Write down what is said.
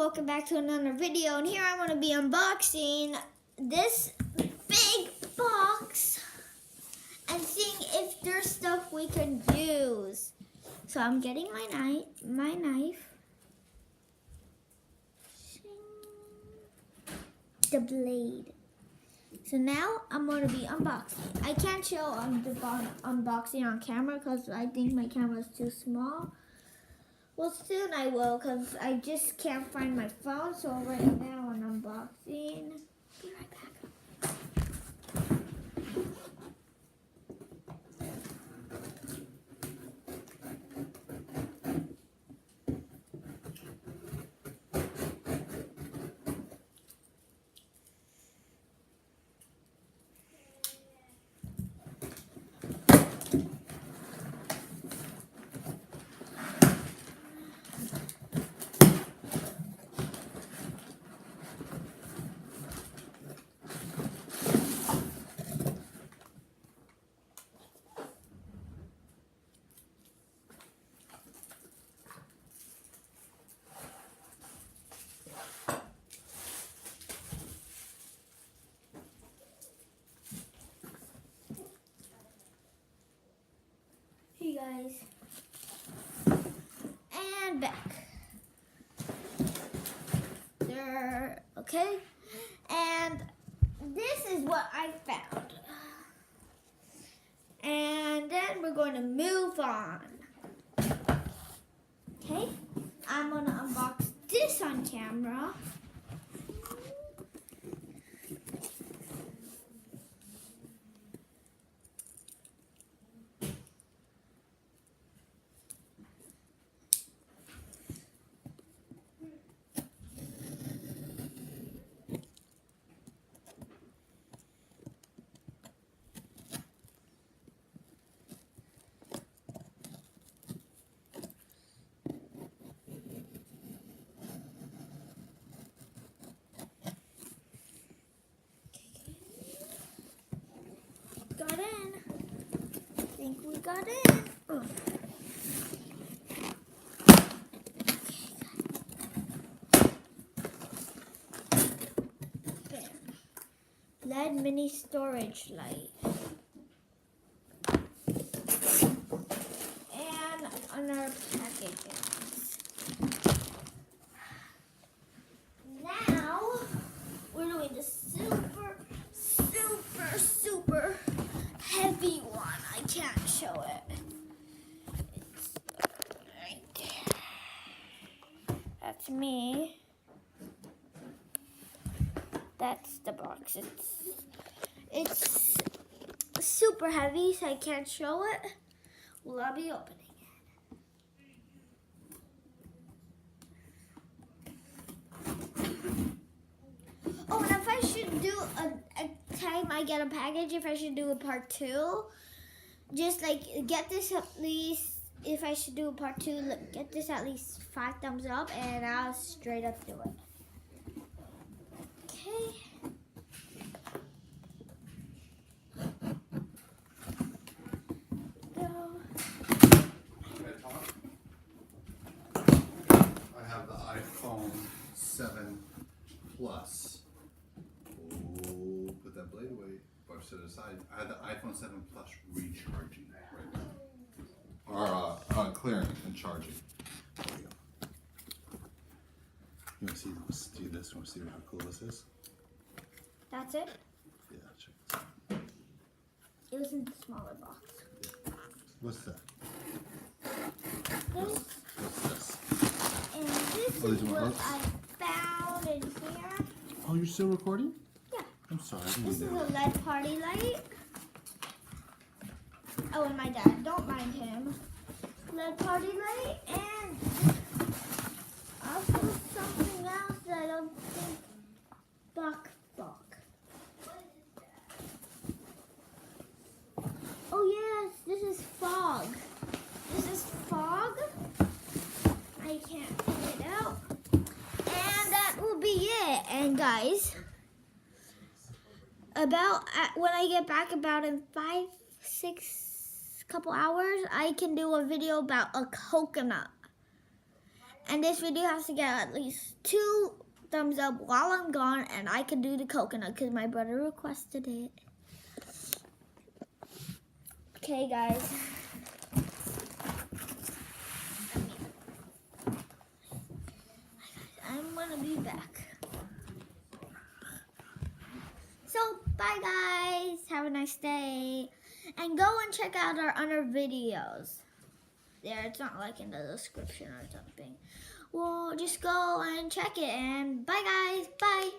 welcome back to another video, and here I'm going to be unboxing this big box and seeing if there's stuff we can use. So I'm getting my knife, the blade. So now I'm going to be unboxing. I can't show unboxing on camera because I think my camera is too small. Well, soon I will, because I just can't find my phone. So right now I'm unboxing. Be right back. Hey guys, and back. There, okay, and this is what I found, and then we're going to move on. Okay, I'm going to unbox this on camera. Got in. I think we got in. Oh. LED mini storage light. And another package. Now we're doing the super heavy one. I can't show it. It's right there. That's me. That's the box. It's super heavy, so I can't show it. Well, I'll be opening it. Oh, and if I should do a time I get a package, if I should do a part 2, just like get this at least, if I should do a part 2, get this at least 5 thumbs up, and I'll straight up do it. Okay. I have the iPhone 7 Plus. Oh, put that blade away or set it aside. I have the iPhone 7 Plus recharging right now. Or clearing and charging. There we go. You want to see this? You want to see how cool this is? That's it? Yeah, check this out. It was in the smaller box. Yeah. What's that? This. What's this? And this is what I found in here. Oh, you're still recording? Yeah. I'm sorry. This is a LED party light. Oh, and my dad. Don't mind him. LED party light. And also something else that I don't think Buck. Oh yes, this is fog. This is fog. I can't get it out. And that will be it. And guys, when I get back about in 5-6 couple hours, I can do a video about a coconut. And this video has to get at least 2 thumbs up while I'm gone, and I can do the coconut because my brother requested it. Okay, guys. I'm gonna be back. So, bye guys. Have a nice day. And go and check out our other videos. There, it's not like in the description or something. Well, just go and check it. And bye guys. Bye.